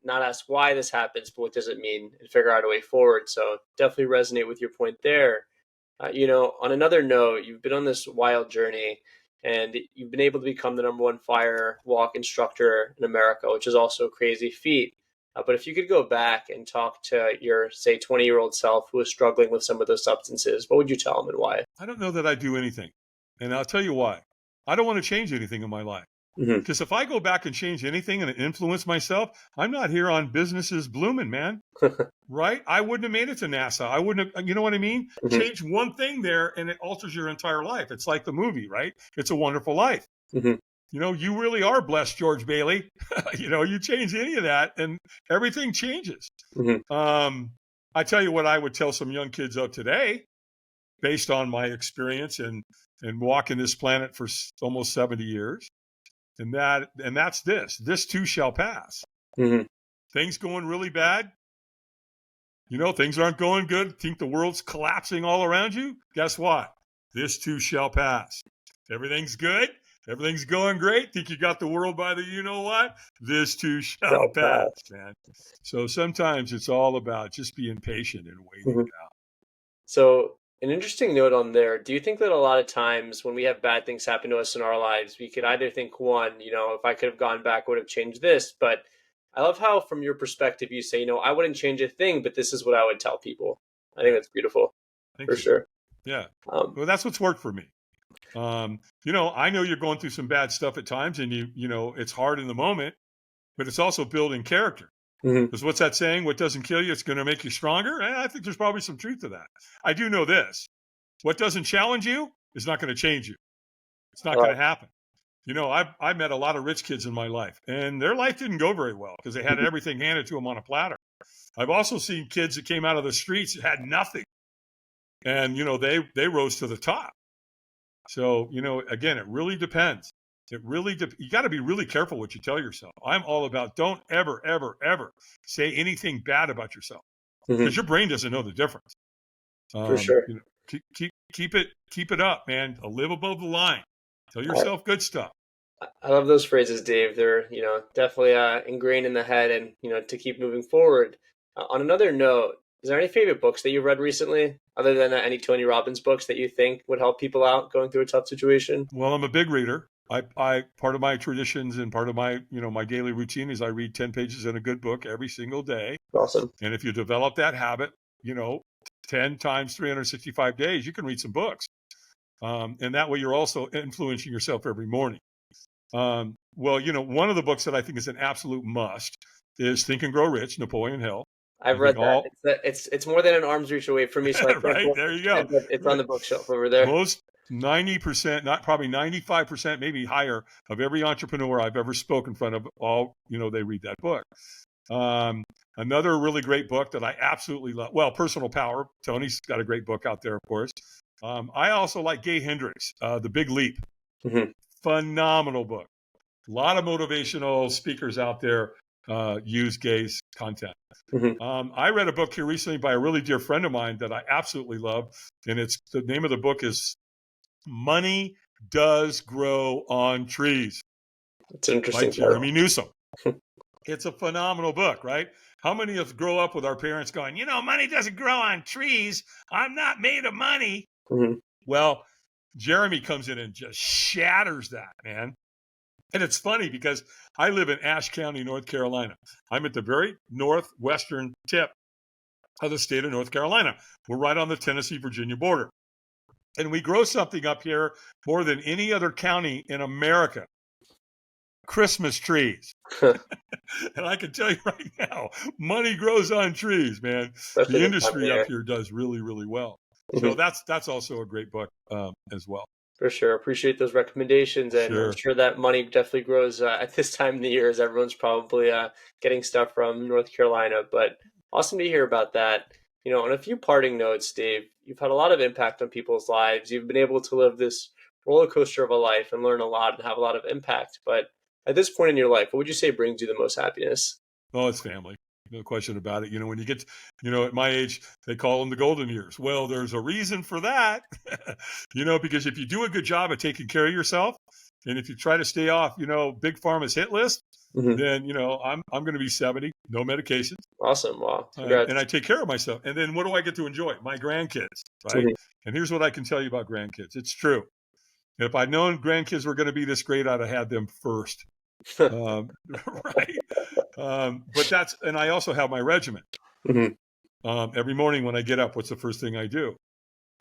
ask why this happens, but what does it mean, and figure out a way forward. So definitely resonate with your point there. On another note, you've been on this wild journey, and you've been able to become the #1 Firewalk instructor in America, which is also a crazy feat. But if you could go back and talk to your, say, 20-year-old self who was struggling with some of those substances, what would you tell him and why? I don't know that I do anything. And I'll tell you why. I don't want to change anything in my life. Because if I go back and change anything and influence myself, I'm not here on businesses Blumin, man. Right? I wouldn't have made it to NASA. I wouldn't have, you know what I mean? Change one thing there and it alters your entire life. It's like the movie, right? It's a Wonderful Life. You really are blessed, George Bailey. You change any of that and everything changes. I tell you what I would tell some young kids of today, based on my experience and walking this planet for almost 70 years. And that's this too shall pass. Things going really bad. Things aren't going good. Think the world's collapsing all around you. Guess what? This too shall pass. Everything's good. Everything's going great. Think you got the world by the you-know-what? This too shall pass, man. So sometimes it's all about just being patient and waiting it out. So an interesting note on there, do you think that a lot of times when we have bad things happen to us in our lives, we could either think, one, if I could have gone back, I would have changed this. But I love how, from your perspective, you say, I wouldn't change a thing, but this is what I would tell people. I think that's beautiful. Thank you. Sure. Yeah. Well, that's what's worked for me. I know you're going through some bad stuff at times, and it's hard in the moment, but it's also building character. Because what's that saying? What doesn't kill you, it's going to make you stronger. I think there's probably some truth to that. I do know this. What doesn't challenge you is not going to change you. It's not going to happen. You know, I met a lot of rich kids in my life, and their life didn't go very well because they had everything handed to them on a platter. I've also seen kids that came out of the streets that had nothing. And, you know, they rose to the top. So, you know, again, it really depends. You got to be really careful what you tell yourself. I'm all about don't ever, ever, ever say anything bad about yourself because your brain doesn't know the difference. For sure. You know, keep it up, man. Live above the line. Tell yourself good stuff. I love those phrases, Dave. They're, you know, definitely ingrained in the head and, you know, to keep moving forward. On another note, is there any favorite books that you've read recently other than any Tony Robbins books that you think would help people out going through a tough situation? Well, I'm a big reader. I part of my traditions and part of my, you know, my daily routine is I read 10 pages in a good book every single day. Awesome. And if you develop that habit, you know, 10 times 365 days, you can read some books. And that way you're also influencing yourself every morning. Well, you know, one of the books that I think is an absolute must is Think and Grow Rich, Napoleon Hill. I've read that. It's more than an arm's reach away from me. So Right, there you go. It's on the bookshelf over there. Most 90%, not probably 95%, maybe higher of every entrepreneur I've ever spoken in front of, all, you know, they read that book. Another really great book that I absolutely love. Well, Personal Power. Tony's got a great book out there, of course. I also like Gay Hendricks, The Big Leap. Phenomenal book. A lot of motivational speakers out there use Gay's content. I read a book here recently by a really dear friend of mine that I absolutely love. And the name of the book is Money Does Grow on Trees. It's interesting. By Jeremy Newsom. It's a phenomenal book, right? How many of us grow up with our parents going, you know, money doesn't grow on trees. I'm not made of money. Well, Jeremy comes in and just shatters that, man. And it's funny because I live in Ashe County, North Carolina. I'm at the very northwestern tip of the state of North Carolina. We're right on the Tennessee-Virginia border. And we grow something up here more than any other county in America. Christmas trees. And I can tell you right now, money grows on trees, man. The industry up here does really, really well. So that's also a great book as well. For sure. Appreciate those recommendations. And I'm sure that money definitely grows at this time of the year as everyone's probably getting stuff from North Carolina. But awesome to hear about that. You know, on a few parting notes, Dave, you've had a lot of impact on people's lives. You've been able to live this roller coaster of a life and learn a lot and have a lot of impact. But at this point in your life, what would you say brings you the most happiness? Oh, it's family. No question about it. You know, when you get, you know, at my age, they call them the golden years. Well, there's a reason for that, you know, because if you do a good job at taking care of yourself, and if you try to stay off, you know, Big Pharma's hit list, then, you know, I'm going to be 70, no medications. Awesome. Wow. And I take care of myself. And then what do I get to enjoy? My grandkids, right? And here's what I can tell you about grandkids. It's true. If I'd known grandkids were going to be this great, I'd have had them first. Right. And I also have my regimen. Every morning when I get up, what's the first thing I do?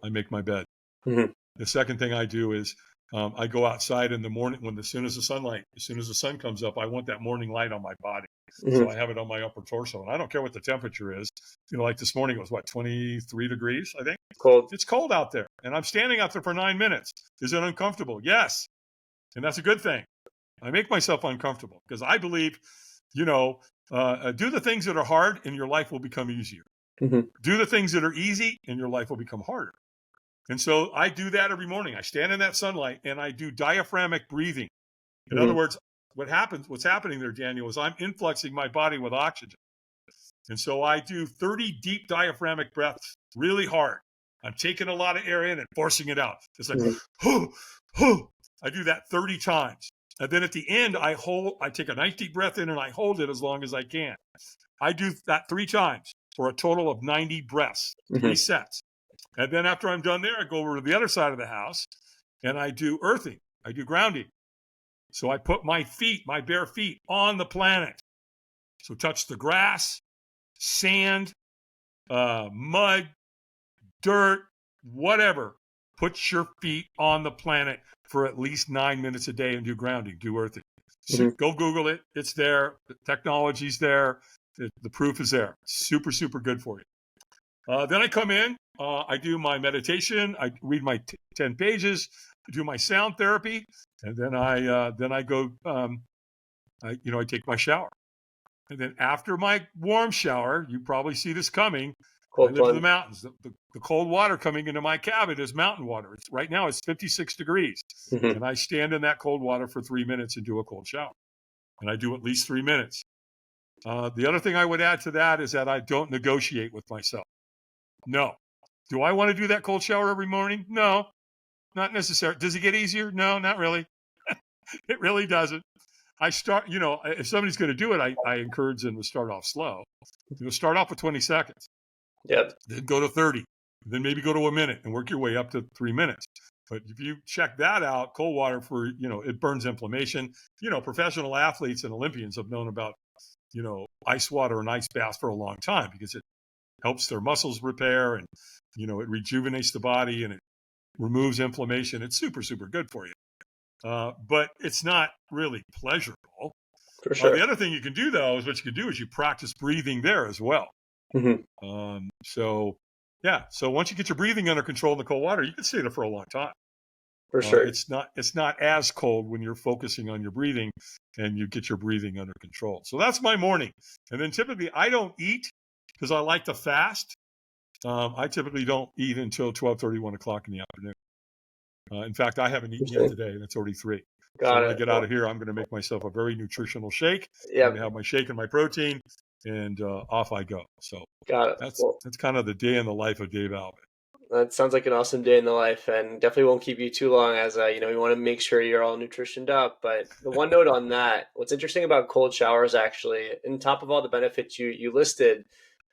I make my bed. The second thing I do is I go outside in the morning as soon as the sun comes up, I want that morning light on my body. So I have it on my upper torso, and I don't care what the temperature is. You know, like this morning, it was 23 degrees, I think. Cold. It's cold out there, and I'm standing out there for 9 minutes. Is it uncomfortable? Yes. And that's a good thing. I make myself uncomfortable because I believe, you know, do the things that are hard and your life will become easier. Do the things that are easy and your life will become harder. And so I do that every morning. I stand in that sunlight and I do diaphragmatic breathing. In other words, what's happening there, Daniel, is I'm influxing my body with oxygen. And so I do 30 deep diaphragmatic breaths really hard. I'm taking a lot of air in and forcing it out. It's like, I do that 30 times. And then at the end, I take a nice deep breath in and I hold it as long as I can. I do that 3 times for a total of 90 breaths, 3 sets. And then after I'm done there, I go over to the other side of the house and I do earthing. I do grounding. So I put my bare feet on the planet. So touch the grass, sand, mud, dirt, whatever. Put your feet on the planet for at least 9 minutes a day and do grounding, do earthing. Go Google it. It's there. The technology's there. The proof is there. Super, super good for you. Then I come in. I do my meditation. I read my 10 pages. I do my sound therapy, and then I go. I take my shower, and then after my warm shower, you probably see this coming. I live in the mountains. The cold water coming into my cabin is mountain water. Right now it's 56 degrees, and I stand in that cold water for 3 minutes and do a cold shower, and I do at least 3 minutes. The other thing I would add to that is that I don't negotiate with myself. No. Do I want to do that cold shower every morning? No, not necessary. Does it get easier? No, not really. It really doesn't. I start, if somebody's going to do it, I encourage them to start off slow. Start off with 20 seconds. Yep. Then go to 30. Then maybe go to a minute and work your way up to 3 minutes. But if you check that out, cold water it burns inflammation. Professional athletes and Olympians have known about, ice water and ice baths for a long time because it helps their muscles repair and, it rejuvenates the body and it removes inflammation. It's super, super good for you. But it's not really pleasurable. For sure. The other thing you can do, though, is you practice breathing there as well. So once you get your breathing under control in the cold water, you can stay there for a long time. For sure. It's not as cold when you're focusing on your breathing and you get your breathing under control. So that's my morning. And then typically I don't eat because I like to fast. I typically don't eat until 12:30, 1 o'clock in the afternoon. In fact, I haven't eaten yet today, and it's already 3. So when I get out of here, I'm going to make myself a very nutritional shake. I'm going to have my shake and my protein, and off I go. So that's kind of the day in the life of Dave Albin. That sounds like an awesome day in the life, and definitely won't keep you too long as, we want to make sure you're all nutritioned up. But the one note on that, what's interesting about cold showers, actually, on top of all the benefits you listed,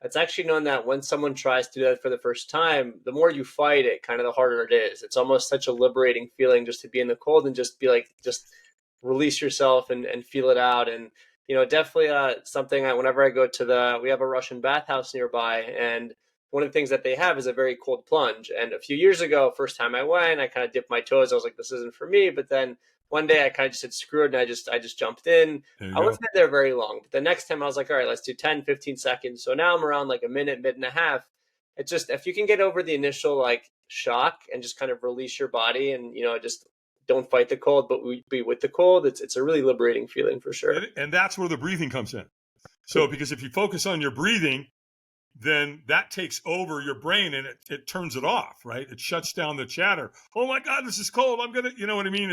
it's actually known that when someone tries to do that for the first time, the more you fight it, kind of the harder it is. It's almost such a liberating feeling just to be in the cold and just release yourself and feel it out. And, definitely something whenever I go we have a Russian bathhouse nearby, and one of the things that they have is a very cold plunge. And a few years ago, first time I went, I kind of dipped my toes. I was like, this isn't for me. But then one day I kind of just said, screw it. And I just jumped in. I wasn't there very long. But the next time I was like, all right, let's do 10, 15 seconds. So now I'm around like a minute and a half. It's just, if you can get over the initial shock and just kind of release your body and, just don't fight the cold, but be with the cold, it's a really liberating feeling for sure. And that's where the breathing comes in. So because if you focus on your breathing, then that takes over your brain and it turns it off, right? It shuts down the chatter. Oh my God, this is cold. I'm going to, you know what I mean?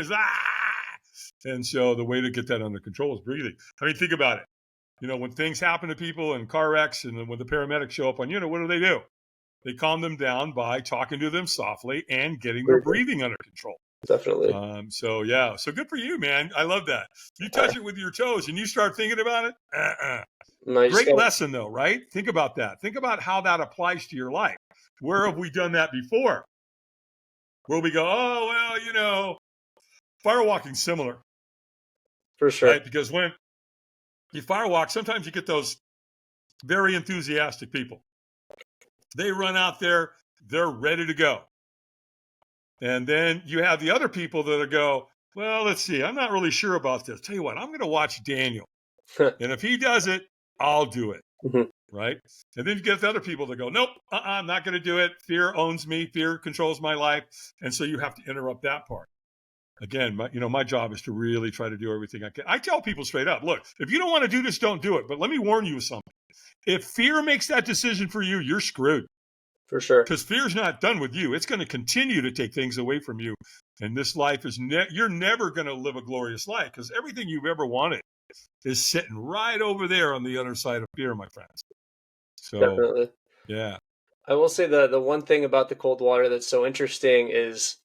And so the way to get that under control is breathing. I mean, think about it. When things happen to people in car wrecks and when the paramedics show up on what do? They calm them down by talking to them softly and getting their breathing under control. Definitely. So good for you, man. I love that. You touch it with your toes and you start thinking about it. Great lesson, though, right? Think about that. Think about how that applies to your life. Where have we done that before? Where we go, firewalking similar. For sure. Right? Because when you firewalk, sometimes you get those very enthusiastic people. They run out there, they're ready to go. And then you have the other people that go, well, let's see, I'm not really sure about this. Tell you what, I'm going to watch Daniel. And if he does it, I'll do it. Right? And then you get the other people that go, nope, I'm not going to do it. Fear owns me. Fear controls my life. And so you have to interrupt that part. Again, my job is to really try to do everything I can. I tell people straight up, look, if you don't want to do this, don't do it. But let me warn you of something. If fear makes that decision for you, you're screwed. For sure. Because fear's not done with you. It's going to continue to take things away from you. And this life is, you're never going to live a glorious life because everything you've ever wanted is sitting right over there on the other side of fear, my friends. So, definitely. Yeah. I will say the one thing about the cold water that's so interesting is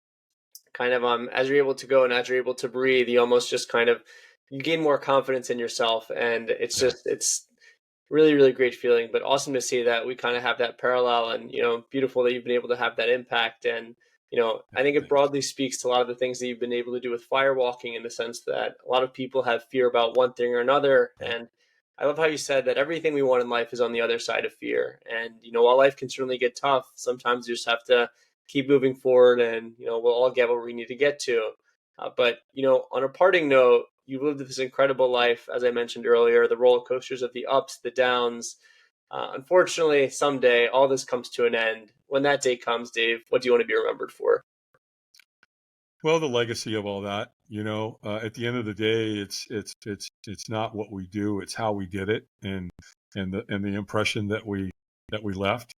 kind of as you're able to go and as you're able to breathe, you almost just kind of, you gain more confidence in yourself. And it's just, it's really, really great feeling, but awesome to see that we kind of have that parallel and, beautiful that you've been able to have that impact. And, I think it broadly speaks to a lot of the things that you've been able to do with firewalking in the sense that a lot of people have fear about one thing or another. And I love how you said that everything we want in life is on the other side of fear. And, while life can certainly get tough, sometimes you just have to keep moving forward and, we'll all get where we need to get to. But, on a parting note, You've lived this incredible life, as I mentioned earlier, the roller coasters of the ups, the downs. Unfortunately, someday all this comes to an end. When that day comes, Dave, what do you want to be remembered for? Well, the legacy of all that, at the end of the day, it's not what we do, it's how we did it, and the impression that we left.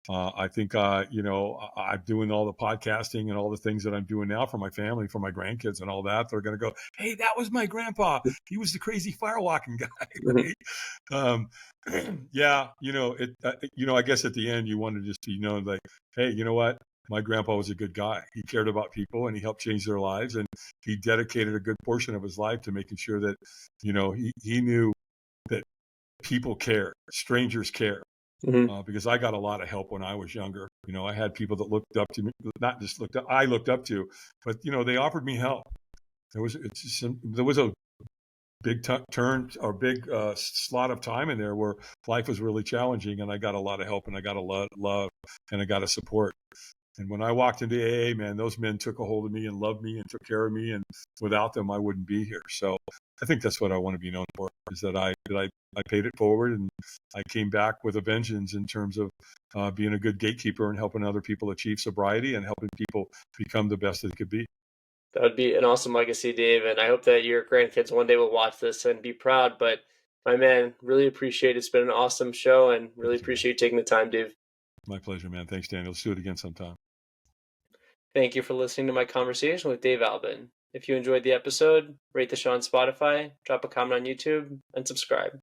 I think, I'm doing all the podcasting and all the things that I'm doing now for my family, for my grandkids and all that. They're going to go, hey, that was my grandpa. He was the crazy firewalking guy. Right? Yeah, I guess at the end you want to just be known like, hey, you know what? My grandpa was a good guy. He cared about people and he helped change their lives. And he dedicated a good portion of his life to making sure that, he knew that people care, strangers care. Because I got a lot of help when I was younger. I had people that looked up to me, not just I looked up to, but they offered me help. There was a big turn or big slot of time in there where life was really challenging, and I got a lot of help, and I got a lot of love, and I got a support. And when I walked into AA, man, those men took a hold of me and loved me and took care of me. And without them, I wouldn't be here. So I think that's what I want to be known for, is that I paid it forward, and I came back with a vengeance in terms of being a good gatekeeper and helping other people achieve sobriety and helping people become the best they could be. That would be an awesome legacy, Dave. And I hope that your grandkids one day will watch this and be proud. But my man, really appreciate it. It's been an awesome show, and really appreciate you taking the time, Dave. My pleasure, man. Thanks, Daniel. Let's do it again sometime. Thank you for listening to my conversation with Dave Albin. If you enjoyed the episode, rate the show on Spotify, drop a comment on YouTube, and subscribe.